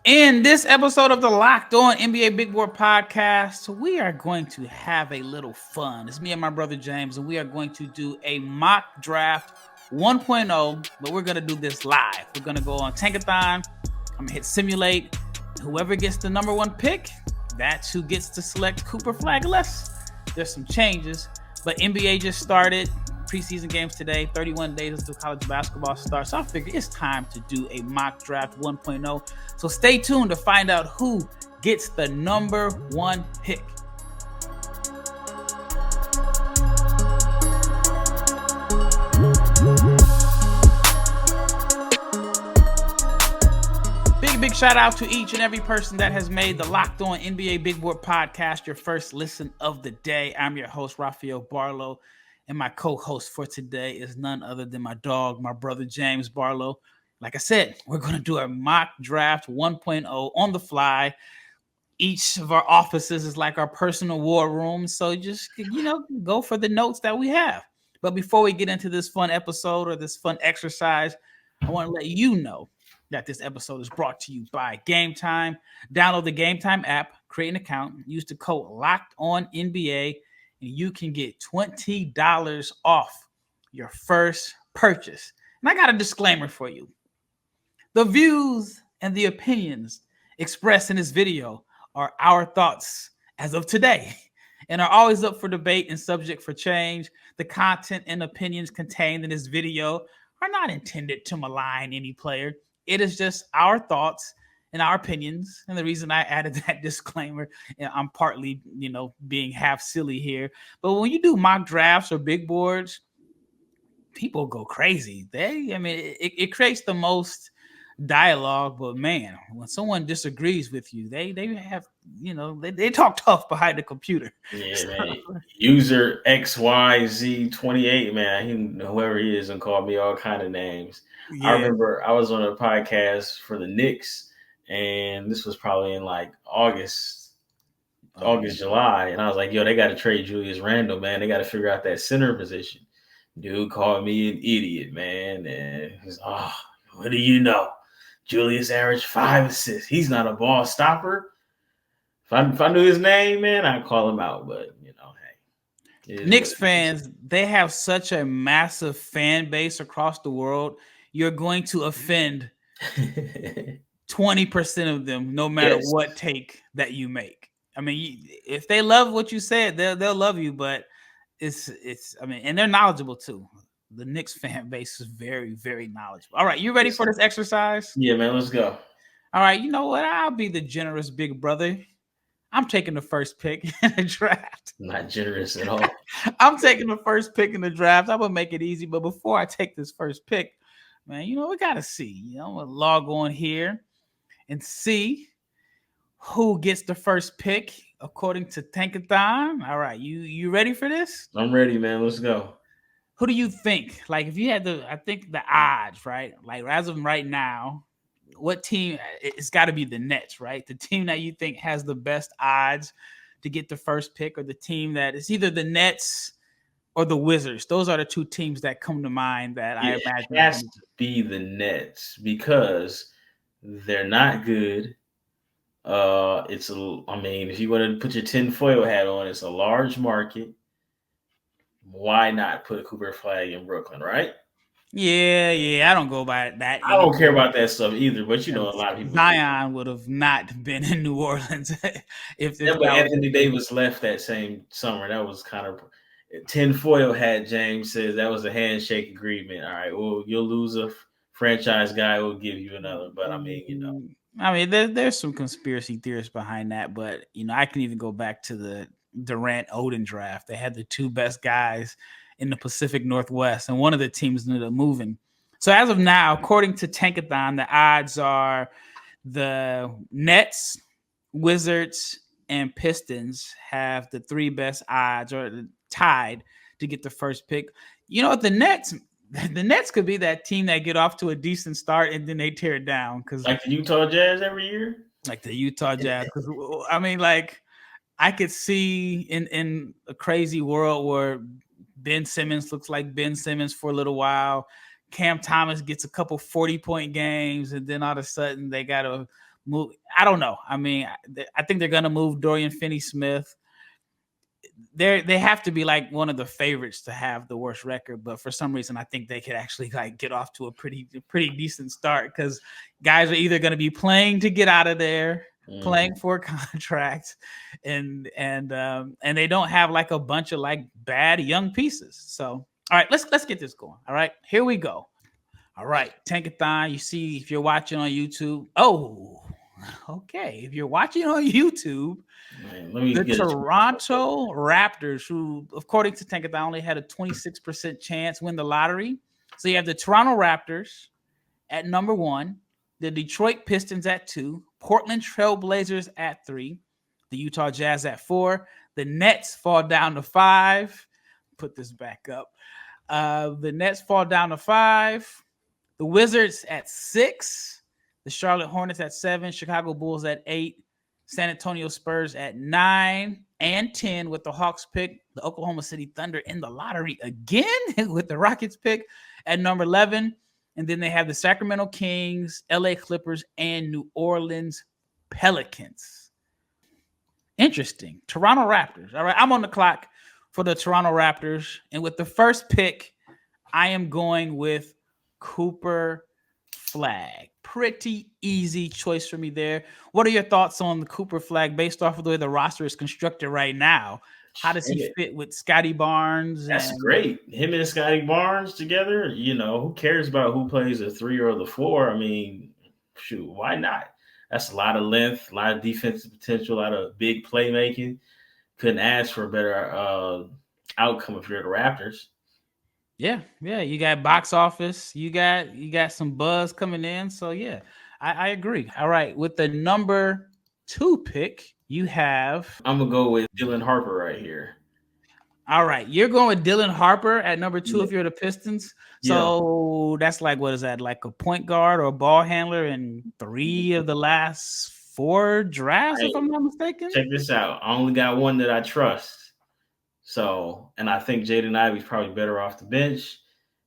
In this episode of the Locked On NBA Big Board Podcast, we are going to have a little fun. It's me and my brother James, and we are going to do a mock draft 1.0, but we're going to do this live. We're going to go on Tankathon. I'm going to hit simulate. Whoever gets the number one pick, that's who gets to select Cooper Flagg. There's some changes, but NBA just started. Preseason games today, 31 days until college basketball starts. So I figured it's time to do a mock draft 1.0. So stay tuned to find out who gets the number one pick. Big shout out to each and every person that has made the Locked On NBA Big Board Podcast your first listen of the day. I'm your host, Rafael Barlowe. And my co-host for today is none other than my dog, my brother, James Barlowe. Like I said, we're going to do a mock draft 1.0 on the fly. Each of our offices is like our personal war room. So just, go for the notes that we have. But before we get into this fun episode or this fun exercise, I want to let you know that this episode is brought to you by Game Time. Download the Game Time app, create an account, use the code LOCKEDONNBA, and you can get $20 off your first purchase. And I got a disclaimer for you. The views and the opinions expressed in this video are our thoughts as of today and are always up for debate and subject for change. The content and opinions contained in this video are not intended to malign any player. It is just our thoughts and our opinions. And the reason I added that disclaimer, and I'm partly, being half silly here. But when you do mock drafts or big boards, people go crazy. It creates the most dialogue. But man, when someone disagrees with you, they have, they talk tough behind the computer. Yeah, man. User XYZ28, man, whoever he is, and called me all kind of names. Yeah. I remember I was on a podcast for the Knicks, and this was probably in like August, July. And I was like, yo, they got to trade Julius Randle, man. They got to figure out that center position. Dude called me an idiot, man. And he's, what do you know? Julius averaged 5 assists. He's not a ball stopper. If I knew his name, man, I'd call him out. But, hey. Knicks fans, they have such a massive fan base across the world. You're going to offend 20% of them, no matter what take that you make. I mean, if they love what you said, they'll love you. But and they're knowledgeable too. The Knicks fan base is very, very knowledgeable. All right, you ready for this exercise? Yeah, man, let's go. All right, you know what? I'll be the generous big brother. I'm taking the first pick in the draft. Not generous at all. I'm taking the first pick in the draft. I'm going to make it easy. But before I take this first pick, man, we got to see. I'm going to log on here and see who gets the first pick according to Tankathon. All right, you ready for this? I'm ready, man. Let's go. Who do you think? Like, if you had I think the odds, right? Like, as of right now, what team? It's got to be the Nets, right? The team that you think has the best odds to get the first pick, or the team that is either the Nets or the Wizards. Those are the two teams that come to mind that I imagine. It has to be the Nets because they're not good. If you want to put your tinfoil hat on, it's a large market. Why not put Cooper Flagg in Brooklyn, right? Yeah, I don't go by that. I don't care about that stuff either, but a lot of people. Zion would have not been in New Orleans if Anthony Davis left that same summer. That was kind of tinfoil hat. James says that was a handshake agreement. All right, well, you'll lose a franchise guy, we'll give you another. But there's some conspiracy theorists behind that, but I can even go back to the Durant Oden draft. They had the two best guys in the Pacific Northwest, and one of the teams ended up moving. So as of now, according to Tankathon, the odds are the Nets, Wizards, and Pistons have the three best odds, or tied, to get the first pick. The Nets could be that team that get off to a decent start and then they tear it down. Like the Utah Jazz every year? Like the Utah Jazz. I could see in a crazy world where Ben Simmons looks like Ben Simmons for a little while. Cam Thomas gets a couple 40-point games, and then all of a sudden they got to move. I don't know. I mean, I think they're gonna move Dorian Finney-Smith. They have to be like one of the favorites to have the worst record, but for some reason I think they could actually like get off to a pretty decent start, because guys are either going to be playing to get out of there, playing for a contract, and they don't have like a bunch of like bad young pieces. So all right, let's get this going. All right, here we go. All right, Tankathon. You see, if you're watching on YouTube, okay, if you're watching on YouTube, the Toronto Raptors, who, according to Tankathon, only had a 26% chance win the lottery. So you have the Toronto Raptors at number 1, the Detroit Pistons at 2, Portland Trail Blazers at 3, the Utah Jazz at 4, the Nets fall down to 5. Put this back up. The Nets fall down to 5. The Wizards at 6, the Charlotte Hornets at 7, Chicago Bulls at 8, San Antonio Spurs at 9 and 10 with the Hawks pick, the Oklahoma City Thunder in the lottery again with the Rockets pick at number 11. And then they have the Sacramento Kings, LA Clippers, and New Orleans Pelicans. Interesting. Toronto Raptors. All right, I'm on the clock for the Toronto Raptors. And with the first pick, I am going with Cooper Flagg. Pretty easy choice for me there. What are your thoughts on the Cooper Flagg based off of the way the roster is constructed right now? How does he fit with Scotty Barnes? That's great. Him and Scotty Barnes together, who cares about who plays the 3 or the 4? I mean, shoot, why not? That's a lot of length, a lot of defensive potential, a lot of big playmaking. Couldn't ask for a better outcome if you're the Raptors. Yeah. You got box office. You got some buzz coming in. So yeah, I agree. All right, with the number 2 pick, you have. I'm gonna go with Dylan Harper right here. All right, you're going with Dylan Harper at number 2 if you're the Pistons. So that's like, what is that? Like a point guard or a ball handler in 3 of the last 4 drafts, if I'm not mistaken. Check this out. I only got one that I trust. So, and I think Jaden Ivey's probably better off the bench.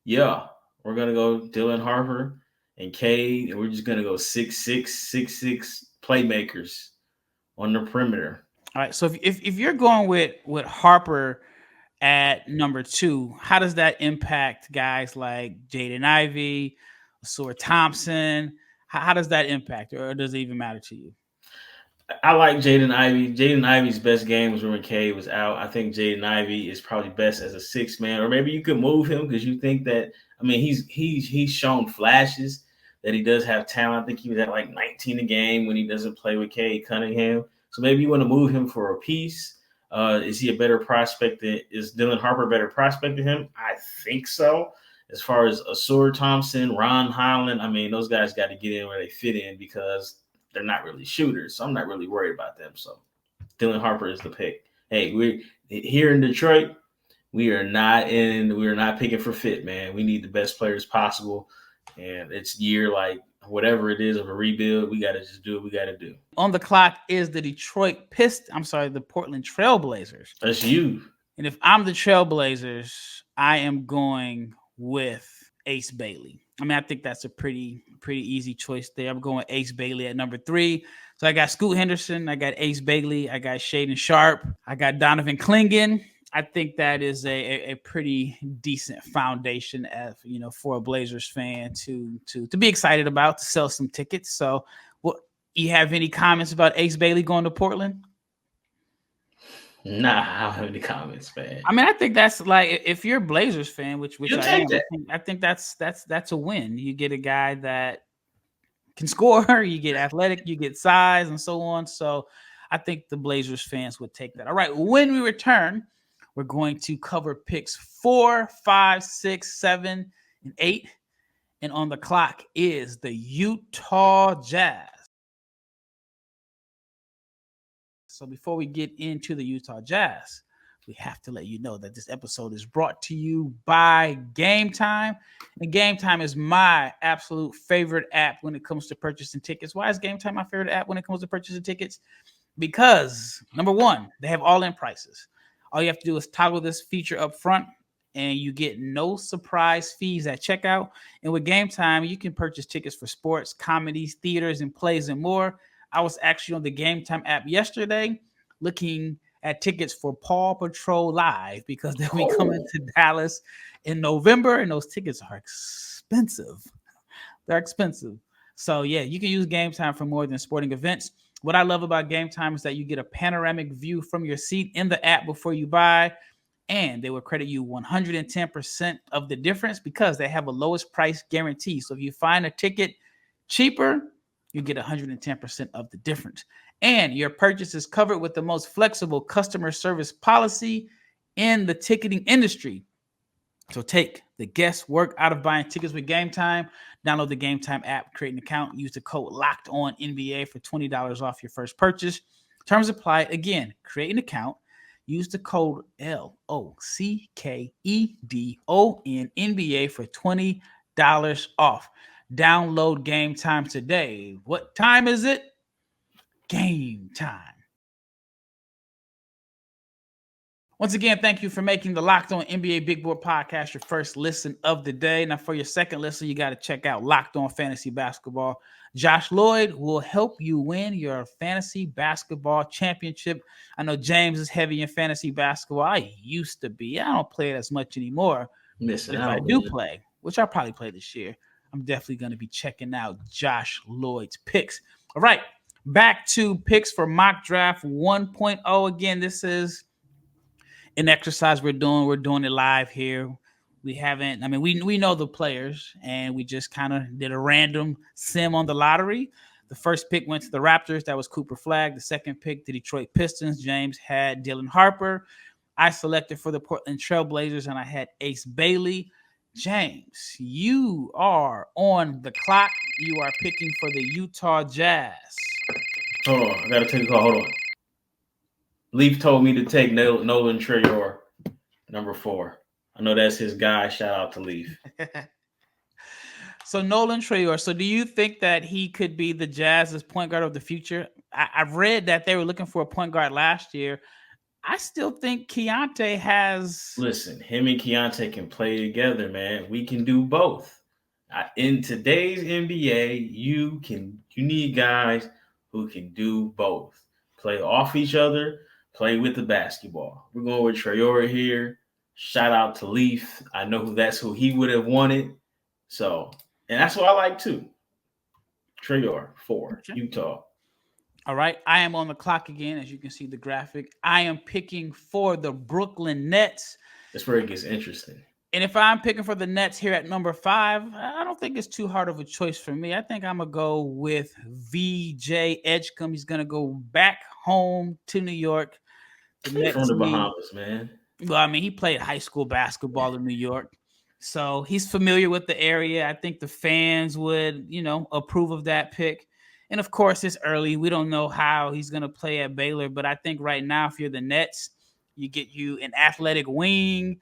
Yeah, we're going to go Dylan Harper and Cade, and we're just going to go 6'6" playmakers on the perimeter. All right, so if you're going with Harper at number 2, how does that impact guys like Jaden Ivey, Ausar Thompson? How does that impact, or does it even matter to you? I like Jaden Ivey. Jaden Ivey's best game was when Cade was out. I think Jaden Ivey is probably best as a 6-man, or maybe you could move him because you think that. I mean, he's shown flashes that he does have talent. I think he was at like 19 a game when he doesn't play with Cade Cunningham. So maybe you want to move him for a piece. Is he a better prospect? Is Dylan Harper a better prospect than him? I think so. As far as Ausar Thompson, Ron Holland, I mean, those guys got to get in where they fit in because they're not really shooters, so I'm not really worried about them. So Dylan Harper is the pick. Hey, we're here in Detroit. We are not picking for fit, man. We need the best players possible, and it's year like whatever it is of a rebuild. We got to just do what we got to do. On the clock is the the Portland Trail Blazers. That's you. And if I'm the Trail Blazers, I am going with Ace Bailey. I mean, I think that's a pretty easy choice there. I'm going Ace Bailey at number 3. So I got Scoot Henderson, I got Ace Bailey, I got Shaedon Sharpe, I got Donovan Clingan. I think that is a pretty decent foundation, for a Blazers fan to be excited about, to sell some tickets. So, you have any comments about Ace Bailey going to Portland? Nah, I don't have any comments, man. I mean, I think that's like, if you're a Blazers fan, which I am, I think that's a win. You get a guy that can score, you get athletic, you get size, and so on. So I think the Blazers fans would take that. All right, when we return, we're going to cover picks 4, 5, 6, 7, and 8. And on the clock is the Utah Jazz. So before we get into the Utah Jazz, we have to let you know that this episode is brought to you by Game Time. And Game Time is my absolute favorite app when it comes to purchasing tickets. Why is Game Time my favorite app when it comes to purchasing tickets? Because, number 1, they have all-in prices. All you have to do is toggle this feature up front, and you get no surprise fees at checkout. And with Game Time, you can purchase tickets for sports, comedies, theaters, and plays, and more. I was actually on the Game Time app yesterday looking at tickets for Paw Patrol Live because they'll be coming to Dallas in November, and those tickets are expensive. They're expensive. So yeah, you can use Game Time for more than sporting events. What I love about Game Time is that you get a panoramic view from your seat in the app before you buy, and they will credit you 110% of the difference because they have a lowest price guarantee. So if you find a ticket cheaper, you get 110% of the difference. And your purchase is covered with the most flexible customer service policy in the ticketing industry. So take the guesswork out of buying tickets with Game Time. Download the Game Time app, create an account, use the code LOCKEDONNBA for $20 off your first purchase. Terms apply. Again, create an account, use the code LOCKEDONNBA for $20 off. Download Game Time today. What time is it? Game time. Once again, thank you for making the Locked On NBA Big Board Podcast your first listen of the day. Now, for your second listen, you got to check out Locked On Fantasy Basketball. Josh Lloyd will help you win your fantasy basketball championship. I know James is heavy in fantasy basketball. I used to be. I don't play it as much anymore. But if I do play, which I'll probably play this year, I'm definitely going to be checking out Josh Lloyd's picks. All right, back to picks for Mock Draft 1.0. Again, this is an exercise we're doing it live here. We haven't, I mean, we know the players, and we just kind of did a random sim on the lottery. The first pick went to the Raptors. That was Cooper Flagg. The second pick, the Detroit Pistons. James had Dylan Harper. I selected for the Portland Trailblazers, and I had Ace Bailey. James, you are on the clock. You are picking for the Utah Jazz. Hold on. I got to take a call. Hold on. Leaf told me to take Nolan Trayor, number 4. I know that's his guy. Shout out to Leaf. So Nolan Trayor. So do you think that he could be the Jazz's point guard of the future? I've read that they were looking for a point guard last year. I still think Keontae has. Listen, him and Keontae can play together, man. We can do both. In today's NBA, you need guys who can do both. Play off each other, play with the basketball. We're going with Traore here. Shout out to Leaf. I know that's who he would have wanted. So, and that's what I like too. Traore, 4, okay. Utah. All right. I am on the clock again, as you can see the graphic. I am picking for the Brooklyn Nets. That's where it gets interesting. And if I'm picking for the Nets here at number 5, I don't think it's too hard of a choice for me. I think I'm going to go with VJ Edgecombe. He's going to go back home to New York. He's from the Bahamas, man. Well, I mean, he played high school basketball in New York. So he's familiar with the area. I think the fans would, approve of that pick. And, of course, it's early. We don't know how he's going to play at Baylor. But I think right now, if you're the Nets, you get you an athletic wing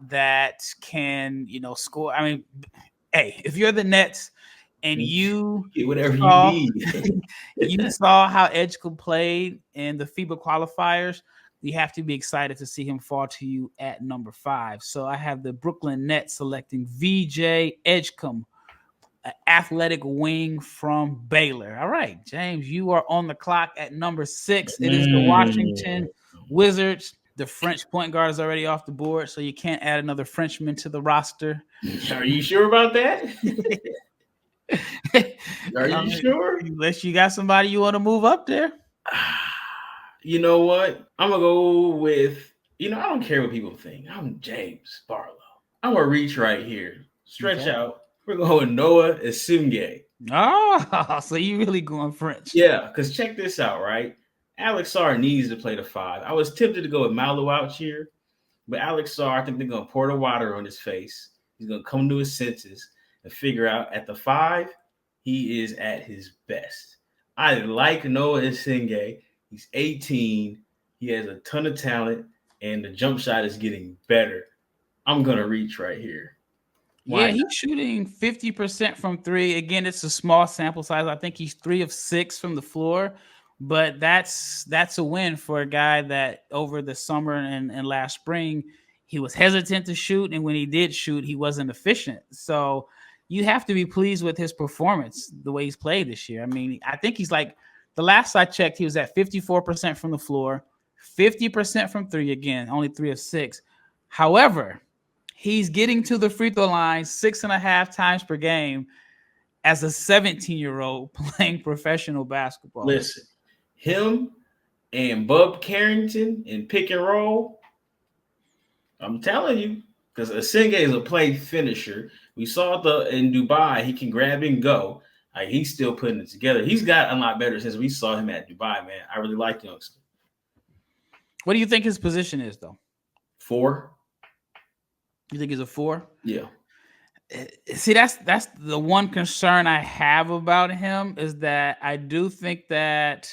that can, score. I mean, hey, if you're the Nets and you get whatever you need, you saw how Edgecombe played in the FIBA qualifiers, you have to be excited to see him fall to you at number 5. So I have the Brooklyn Nets selecting VJ Edgecombe, an athletic wing from Baylor. All right, James, you are on the clock at number 6. It is the Washington Wizards. The French point guard is already off the board, so you can't add another Frenchman to the roster. Are you sure about that? Are you sure? Unless you got somebody you want to move up there. You know what? I'm going to go with, I don't care what people think. I'm James Barlowe. I'm going to reach right here. Stretch out. We're going with Noah Esimge. Oh, so you really going French. Yeah, because check this out, right? Alex Sarr needs to play the 5. I was tempted to go with Malou out here, but Alex Sarr, I think they're going to pour the water on his face. He's going to come to his senses and figure out at the 5, he is at his best. I like Noah Esimge. He's 18. He has a ton of talent, and the jump shot is getting better. I'm going to reach right here. Why he's shooting 50% from 3. Again, it's a small sample size. I think he's 3 of 6 from the floor. But that's a win for a guy that over the summer and last spring, he was hesitant to shoot. And when he did shoot, he wasn't efficient. So you have to be pleased with his performance, the way he's played this year. I mean, I think he's like The last I checked, he was at 54% from the floor, 50% from three. Again, only 3 of 6. However, he's getting to the free throw line 6.5 times per game as a 17-year-old playing professional basketball. Listen, him and Bub Carrington in pick and roll, I'm telling you, because Asenge is a play finisher. We saw in Dubai, he can grab and go. Like, he's still putting it together. He's got a lot better since we saw him at Dubai, man. I really like youngster. What do you think his position is, though? 4. You think he's a 4? Yeah. See, that's the one concern I have about him, is that I do think that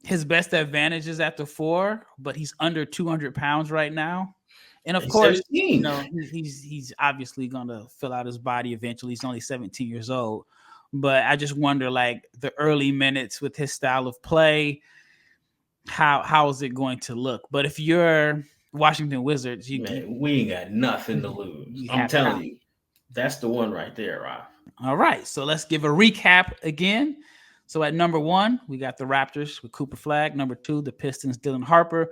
his best advantage is at the 4, but he's under 200 pounds right now. And of course, 17. He's obviously going to fill out his body eventually. He's only 17 years old. But I just wonder, like, the early minutes with his style of play, how is it going to look? But if you're Washington Wizards, we ain't got nothing to lose. I'm telling you, that's the one right there, Rob. All right, so let's give a recap again. So at number 1, we got the Raptors with Cooper Flagg. Number 2, the Pistons, Dylan Harper.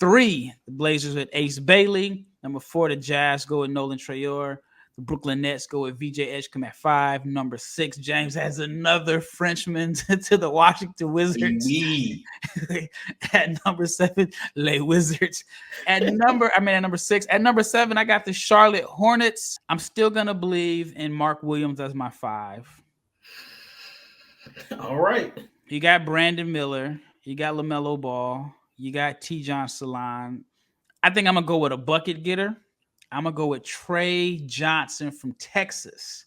3, the Blazers with Ace Bailey. Number 4, the Jazz go with Nolan Traore. The Brooklyn Nets go with VJ Edgecombe at 5. Number 6, James has another Frenchman to the Washington Wizards. At number 7, Les Wizards. At number 6. At number 7, I got the Charlotte Hornets. I'm still going to believe in Mark Williams as my 5. All right. You got Brandon Miller. You got LaMelo Ball. You got T-John Salon. I think I'm going to go with a bucket getter. I'm going to go with Trey Johnson from Texas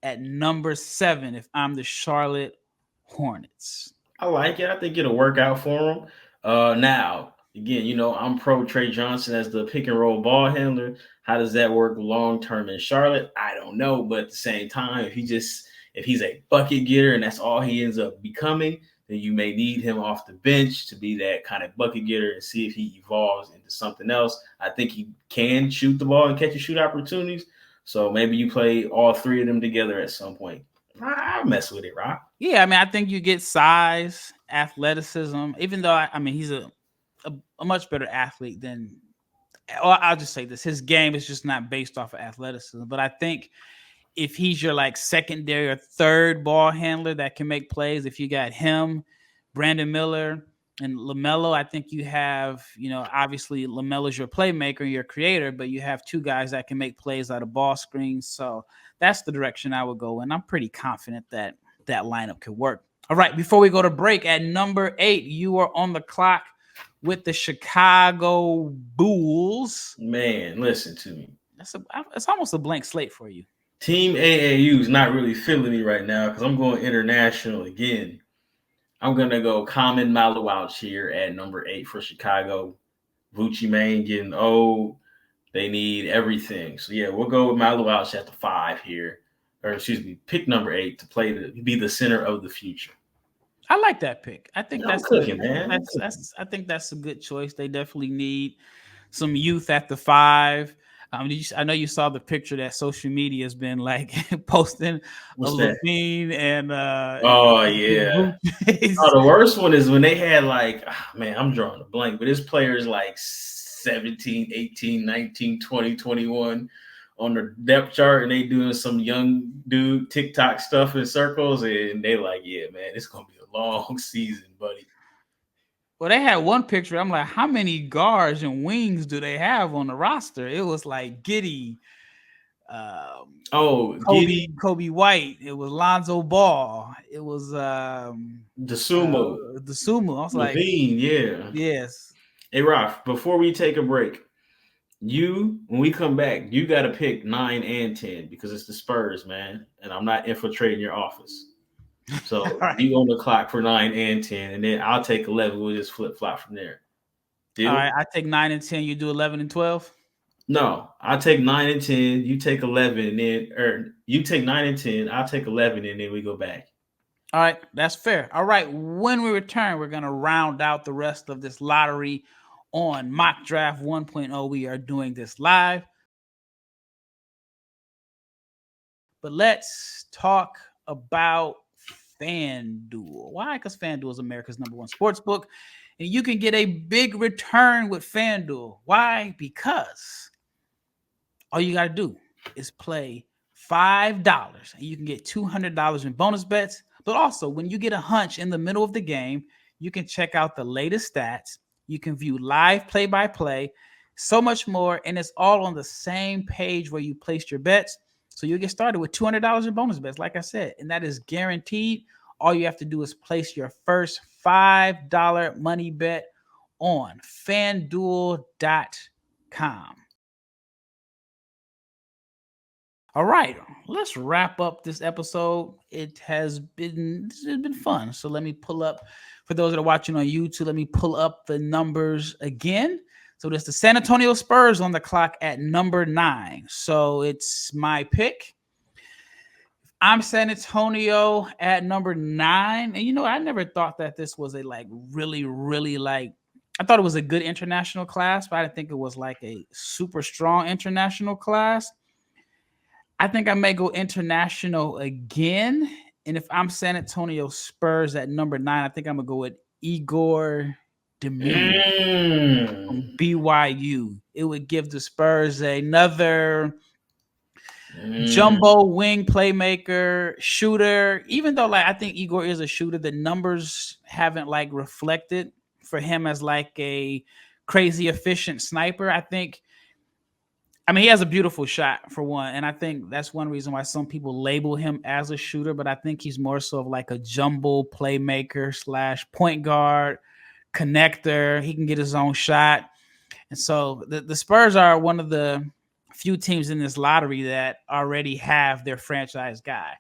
at number 7 if I'm the Charlotte Hornets. I like it. I think it'll work out for him. Now, again, I'm pro Trey Johnson as the pick and roll ball handler. How does that work long term in Charlotte? I don't know. But at the same time, if he's a bucket getter and that's all he ends up becoming, then you may need him off the bench to be that kind of bucket getter and see if he evolves into something else. I think he can shoot the ball and catch and shoot opportunities. So maybe you play all 3 of them together at some point. I'll mess with it, Rob. Yeah, I think you get size, athleticism, even though, he's a much better athlete than – I'll just say this. His game is just not based off of athleticism. But I think – if he's your like secondary or third ball handler that can make plays, if you got him, Brandon Miller, and LaMelo, I think you have, obviously LaMelo's your playmaker, your creator, but you have 2 guys that can make plays out of ball screens. So that's the direction I would go. And I'm pretty confident that that lineup could work. All right. Before we go to break, at number 8, you are on the clock with the Chicago Bulls. Man, listen to me. It's almost a blank slate for you. Team AAU is not really feeling me right now because I'm going international again. I'm going to go Common Malawouch here at number 8 for Chicago. Vucci Main getting old. They need everything. So, yeah, we'll go with Malawouch at the 5 here. Or, pick number 8 to be the center of the future. I like that pick. I think that's cooking, man. I think that's a good choice. They definitely need some youth at the 5. I know you saw the picture that social media has been like posting of Levine and oh yeah. The worst one is when they had like, I'm drawing a blank, but his players like 17, 18, 19, 20, 21 on the depth chart, and they doing some young dude TikTok stuff in circles, and they like, yeah, man, it's gonna be a long season, buddy. Well, they had one picture. I'm like, how many guards and wings do they have on the roster? It was like Giddey, Kobe White. It was Lonzo Ball. It was Desumo. I was like, yeah. Yes. Hey, Ralph, before we take a break, when we come back, you got to pick 9 and 10 because it's the Spurs, man. And I'm not infiltrating your office. So right. You on the clock for 9 and 10, and then I'll take 11. We'll just flip-flop from there. Deal? All right, I take 9 and 10. You do 11 and 12? No, I take 9 and 10. You take 11, or you take 9 and 10. I'll take 11, and then we go back. All right, that's fair. All right, when we return, we're going to round out the rest of this lottery on Mock Draft 1.0. We are doing this live. But let's talk about FanDuel. Why? Because FanDuel is America's #1 sports book, and you can get a big return with FanDuel. Why? Because all you got to do is play $5, and you can get $200 in bonus bets. But also, when you get a hunch in the middle of the game, you can check out the latest stats. You can view live play-by-play, so much more, and it's all on the same page where you placed your bets. So you'll get started with $200 in bonus bets, like I said, and that is guaranteed. All you have to do is place your first $5 money bet on FanDuel.com. All right, let's wrap up this episode. It has been fun. So let me pull up, for those that are watching on YouTube, let me pull up the numbers again. So there's the San Antonio Spurs on the clock at number 9. So it's my pick. I'm San Antonio at number 9. And I never thought that this was a really I thought it was a good international class, but I didn't think it was like a super strong international class. I think I may go international again. And if I'm San Antonio Spurs at number 9, I think I'm going to go with Igor Demir from BYU. It would give the Spurs another jumbo wing playmaker, shooter. Even though I think Igor is a shooter, the numbers haven't reflected for him as a crazy efficient sniper. I mean, he has a beautiful shot, for one, and I think that's one reason why some people label him as a shooter, but I think he's more so of a jumbo playmaker / point guard, connector. He can get his own shot. And so the Spurs are one of the few teams in this lottery that already have their franchise guy.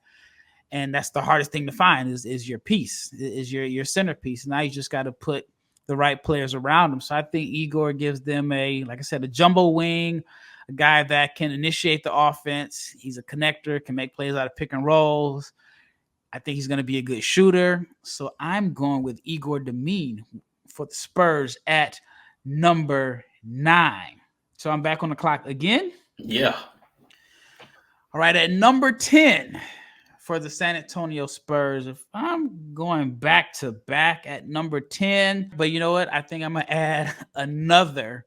And that's the hardest thing to find is your piece, is your centerpiece. Now you just got to put the right players around him. So I think Igor gives them like I said, a jumbo wing, a guy that can initiate the offense. He's a connector, can make plays out of pick and rolls. I think he's going to be a good shooter. So I'm going with Igor Demir for the Spurs at number 9. So I'm back on the clock again. Yeah. All right, at number 10 for the San Antonio Spurs, if I'm going back to back at number 10, but you know what? I think I'm going to add another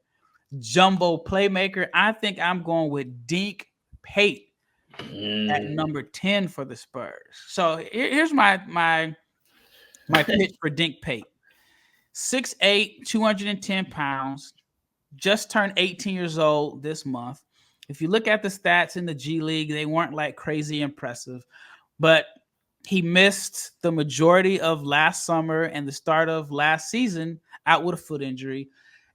jumbo playmaker. I think I'm going with Dink Pate at number 10 for the Spurs. So here's my pitch for Dink Pate. 6'8", 210 pounds, just turned 18 years old this month. If you look at the stats in the G League, they weren't crazy impressive, but he missed the majority of last summer and the start of last season out with a foot injury.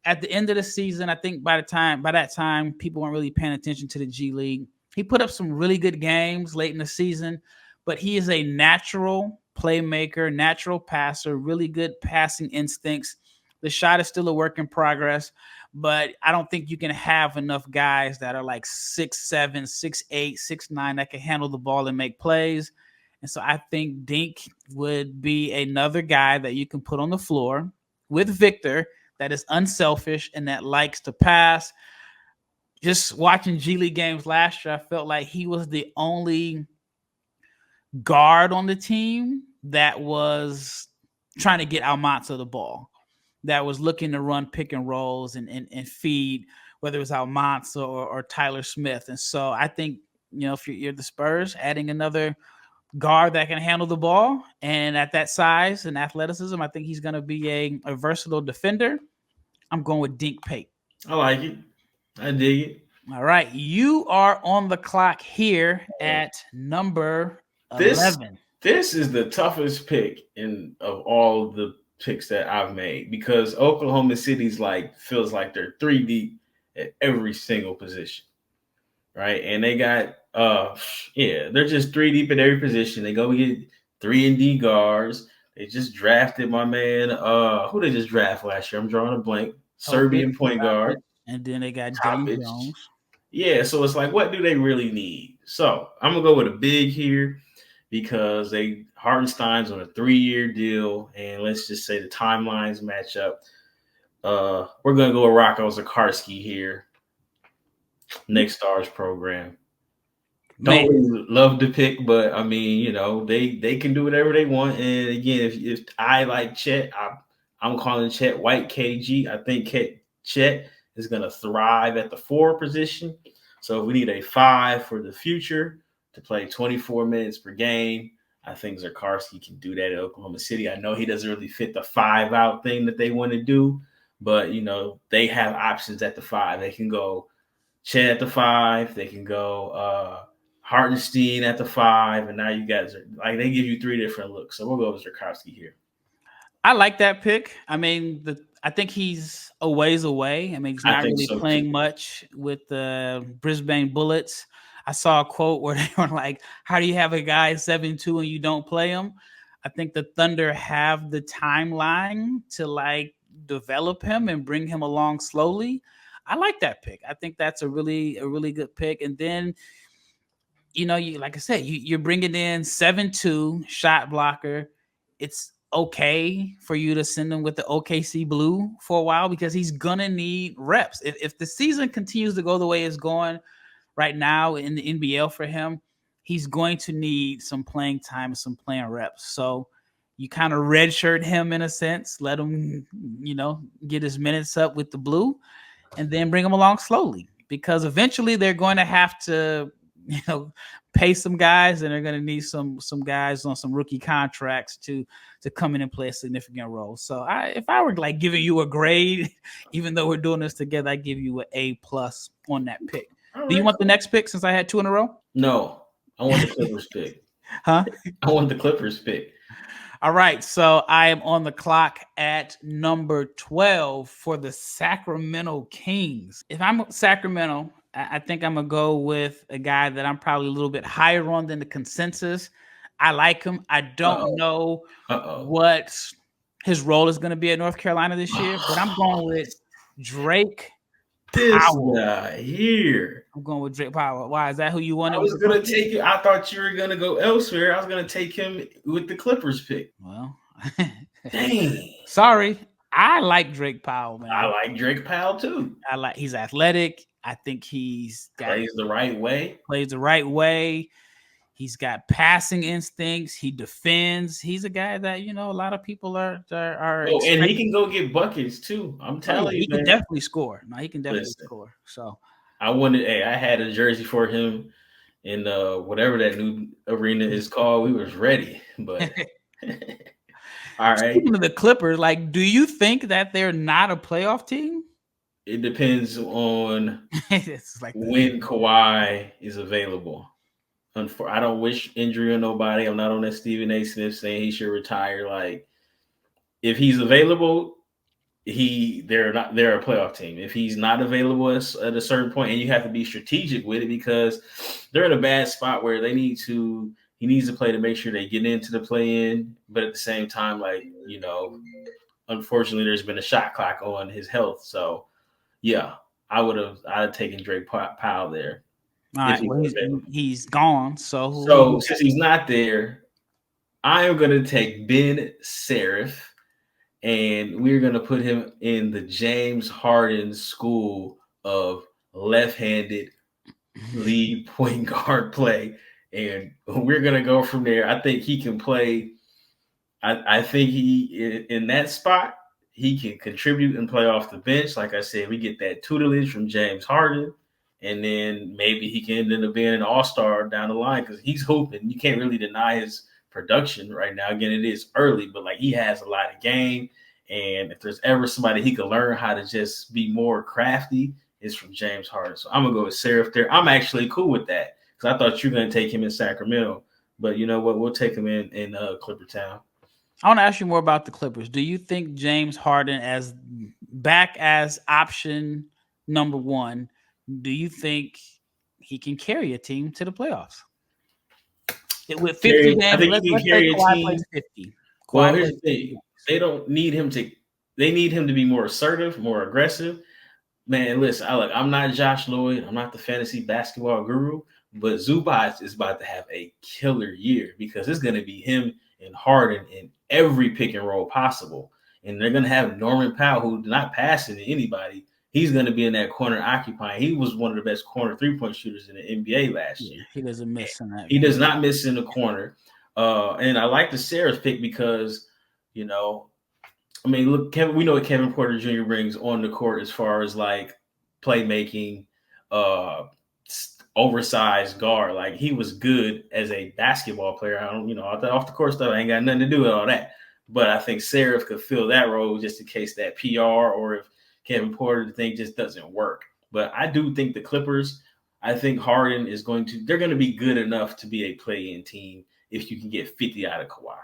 At the end of the season, I think by that time, people weren't really paying attention to the G League. He put up some really good games late in the season, but he is a natural playmaker, natural passer, really good passing instincts. The shot is still a work in progress, but I don't think you can have enough guys that are 6'7", 6'8", 6'9", that can handle the ball and make plays. And so I think Dink would be another guy that you can put on the floor with Victor that is unselfish and that likes to pass. Just watching G League games last year, I felt like he was the only guard on the team that was trying to get Almanza the ball, that was looking to run pick and rolls and feed, whether it was Almanza or Tyler Smith. And so I think, if you're the Spurs, adding another guard that can handle the ball and at that size and athleticism, I think he's going to be a versatile defender. I'm going with Dink Pate. I like it. I dig it. All right. You are on the clock here at number 11. This is the toughest pick of all the picks that I've made, because Oklahoma City's feels like they're 3 deep at every single position, right? And they got they're just 3 deep at every position. They go get 3-and-D guards. They just drafted my man. Who they just draft last year? I'm drawing a blank. Serbian point guard. And then they got Dillon Jones. Yeah, so it's what do they really need? So I'm gonna go with a big here, because Hartenstein's on a 3-year deal, and let's just say the timelines match up. We're gonna go with Rocco Zakarsky here. Next Stars program. Don't really love the pick, but I mean, they can do whatever they want. And again, if I like Chet, I'm calling Chet White KG. I think Chet is going to thrive at the 4 position. So if we need a 5 for the future to play 24 minutes per game, I think Zerkarski can do that at Oklahoma City. I know he doesn't really fit the 5-out thing that they want to do, but they have options at the 5. They can go Chet at the 5. They can go Hartenstein at the 5, and now you guys they give you 3 different looks. So we'll go with Zerkarski here. I like that pick. I mean, I think he's a ways away. I mean, he's not really playing much with the Brisbane Bullets. I saw a quote where they were like, "How do you have a guy 7'2" and you don't play him?" I think the Thunder have the timeline to develop him and bring him along slowly. I like that pick. I think that's a really good pick. And then, like I said, you're bringing in 7'2" shot blocker. It's okay for you to send him with the OKC Blue for a while because he's gonna need reps. If the season continues to go the way it's going right now in the NBL for him, he's going to need some playing time, some playing reps. So you kind of redshirt him in a sense, let him, get his minutes up with the Blue, and then bring him along slowly because eventually they're going to have to, pay some guys, and they're going to need some guys on some rookie contracts to come in and play a significant role. So if I were giving you a grade, even though we're doing this together, I give you an A+ on that pick. Do you want the next pick since I had 2 in a row? No, I want the Clippers pick. Huh? I want the Clippers pick. All right, so I am on the clock at number 12 for the Sacramento Kings. If I'm Sacramento, I think I'm going to go with a guy that I'm probably a little bit higher on than the consensus. I like him. I don't know what his role is going to be at North Carolina this year, but I'm going with Drake Powell. This guy here. I'm going with Drake Powell. Why? Is that who you wanted? I was going to take it. I thought you were going to go elsewhere. I was going to take him with the Clippers pick. Well, dang. Sorry. I like Drake Powell, man. I like Drake Powell too. He's athletic. I think plays the right way. He's got passing instincts. He defends. He's a guy that a lot of people are. And he can go get buckets too. I'm telling you, he can definitely score. No, he can definitely score. So I had a jersey for him in whatever that new arena is called. We was ready, but all right. Speaking of the Clippers, do you think that they're not a playoff team? It depends on when Kawhi is available. I don't wish injury on nobody. I'm not on that Stephen A. Smith saying he should retire. If he's available, they're a playoff team. If he's not available at a certain point, and you have to be strategic with it because they're in a bad spot where he needs to play to make sure they get into the play-in, but at the same time, unfortunately, there's been a shot clock on his health. So, yeah, I'd have taken Drake Powell there. All right, he's gone. So since he's not there, I am going to take Ben Serif, and we're going to put him in the James Harden school of left-handed lead point guard play, and we're going to go from there. I think he can play. I think he in that spot he can contribute and play off the bench. Like I said, we get that tutelage from James Harden. And then maybe he can end up being an all-star down the line because he's hooping. You can't really deny his production right now. Again, it is early, but he has a lot of game. And if there's ever somebody he could learn how to just be more crafty, it's from James Harden. So I'm going to go with Serif there. I'm actually cool with that because I thought you were going to take him in Sacramento. But you know what? We'll take him in Clipper Town. I want to ask you more about the Clippers. Do you think James Harden back as option number 1, do you think he can carry a team to the playoffs? With 50 games, I think he can carry a team. 50. Well, here's the thing. They don't need him to. They need him to be more assertive, more aggressive. Man, listen. I'm not Josh Lloyd. I'm not the fantasy basketball guru, but Zubac is about to have a killer year because it's going to be him and Harden in every pick and roll possible, and they're going to have Norman Powell, who's not passing to anybody, he's going to be in that corner occupying. He was one of the best corner 3-point shooters in the NBA last year. He doesn't miss in that. He does not miss in the corner. And I like the Sarah's pick because, you know, I mean, look, we know what Kevin Porter Jr. brings on the court as far as like playmaking, oversized guard. Like he was good as a basketball player. I don't, you know, off the court stuff, I ain't got nothing to do with all that. But I think Seraph could fill that role just in case that PR or if Kevin Porter thing just doesn't work. But I do think the Clippers, I think Harden is they're going to be good enough to be a play-in team if you can get 50 out of Kawhi.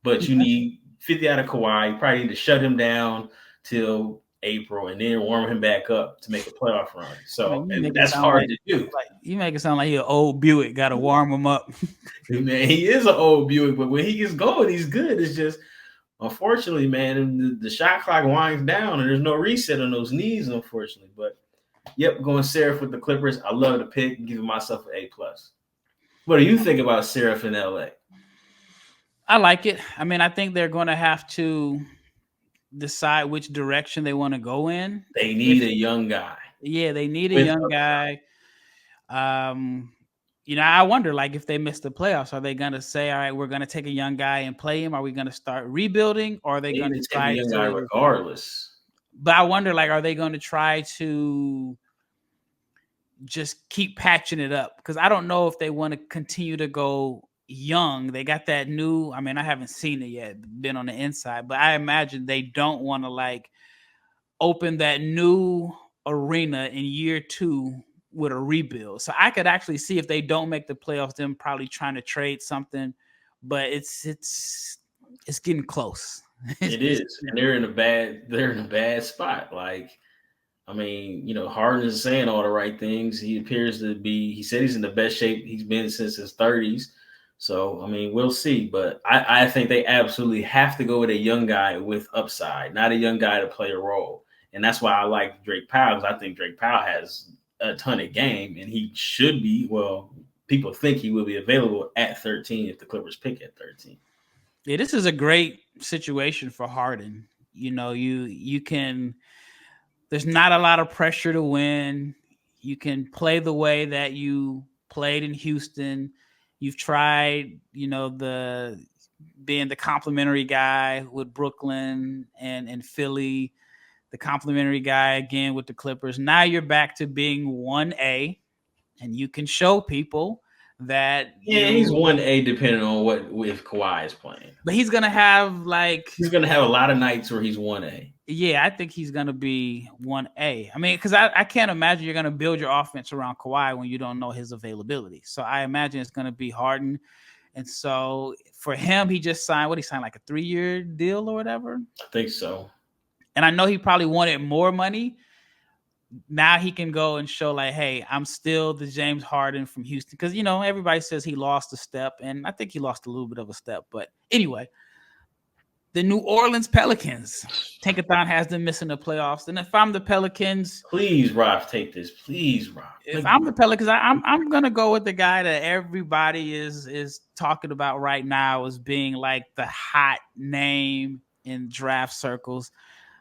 But you need 50 out of Kawhi. You probably need to shut him down till April and then warm him back up to make a playoff run. So that's hard to do. Like, you make it sound like you're an old Buick, got to warm him up. Man, he is an old Buick, but when he gets going, he's good. It's just, unfortunately, man, the shot clock winds down and there's no reset on those knees, unfortunately. But, yep, going Seraph with the Clippers. I love the pick, giving myself an A+. What do you think about Seraph in LA? I like it. I mean, I think they're going to have to decide which direction they want to go in. They need a young guy. Yeah, they need a young guy. You know, I wonder, like, if they miss the playoffs, are they going to say, all right, we're going to take a young guy and play him? Are we going to start rebuilding? Or are they going to try a young guy regardless? But I wonder, like, are they going to try to just keep patching it up? Because I don't know if they want to continue to go young. They got that new, I mean, I haven't seen it yet, been on the inside, but I imagine they don't want to like open that new arena in year 2 with a rebuild. So I could actually see if they don't make the playoffs, them probably trying to trade something, but it's getting close. It is. And they're in a bad spot. Like, I mean, you know, Harden is saying all the right things. He appears to be, he said he's in the best shape he's been since his 30s. So, I mean, we'll see. But I think they absolutely have to go with a young guy with upside, not a young guy to play a role. And that's why I like Drake Powell, because I think Drake Powell has a ton of game, and he should be, well, people think he will be available at 13 if the Clippers pick at 13. Yeah, this is a great situation for Harden. You know, you can, there's not a lot of pressure to win. You can play the way that you played in Houston. You've tried, you know, being the complimentary guy with Brooklyn and Philly, the complimentary guy again with the Clippers. Now you're back to being 1A, and you can show people that. Yeah, he's 1A depending on if Kawhi is playing. But he's gonna have a lot of nights where he's 1A. Yeah, I think he's gonna be 1A. I mean, because I can't imagine you're gonna build your offense around Kawhi when you don't know his availability. So I imagine it's gonna be Harden. And so for him, he just signed like a 3-year deal or whatever. I think so. And I know he probably wanted more money. Now he can go and show like, hey, I'm still the James Harden from Houston. Because, you know, everybody says he lost a step. And I think he lost a little bit of a step. But anyway, the New Orleans Pelicans. Tankathon has them missing the playoffs. And if I'm the Pelicans. Please, Rob, take this. Please, Rob. If I'm the Pelicans, I'm going to go with the guy that everybody is talking about right now as being like the hot name in draft circles.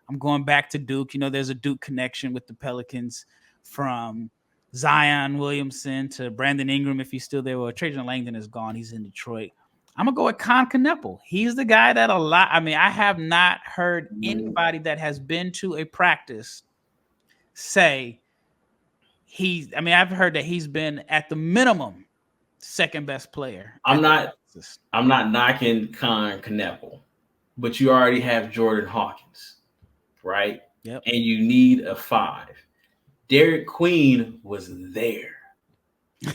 I'm going back to Duke. You know, there's a Duke connection with the Pelicans from Zion Williamson to Brandon Ingram, if he's still there. Well, Trajan Langdon is gone. He's in Detroit. I'm going to go with Knepel. He's the guy that I have not heard anybody that has been to a practice say I've heard that he's been at the minimum second best player. I'm not knocking Knepel, but you already have Jordan Hawkins. Right? Yep. And you need a 5. Derek Queen was there.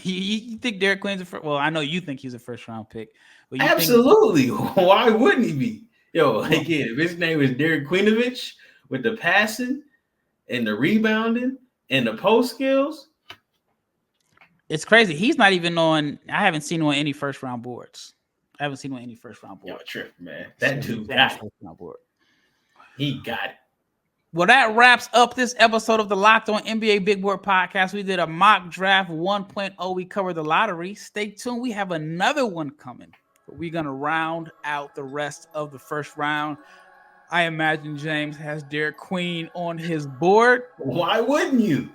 You think Derek Queen's well, I know you think he's a first-round pick. But absolutely. Why wouldn't he be? Yo, again, if his name is Derek Queenovich with the passing and the rebounding and the post skills. It's crazy. He's not even on. I haven't seen him on any first-round boards. Yo, trip, man. That dude got it. He got it. Well, that wraps up this episode of the Locked On NBA Big Board Podcast. We did a mock draft 1.0. We covered the lottery. Stay tuned. We have another one coming. But we're going to round out the rest of the first round. I imagine James has Derek Queen on his board. Why wouldn't you?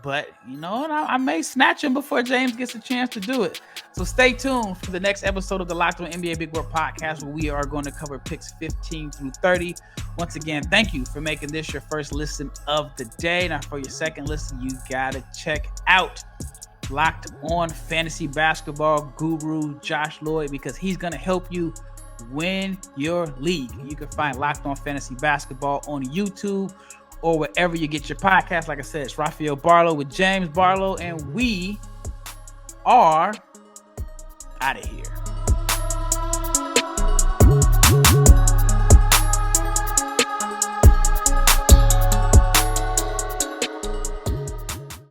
But, I may snatch him before James gets a chance to do it. So stay tuned for the next episode of the Locked On NBA Big Board Podcast, where we are going to cover picks 15 through 30. Once again, thank you for making this your first listen of the day. Now, for your second listen, you got to check out Locked On Fantasy Basketball Guru Josh Lloyd, because he's going to help you win your league. You can find Locked On Fantasy Basketball on YouTube or wherever you get your podcast. Like I said, it's Rafael Barlowe with James Barlowe, and we are out of here.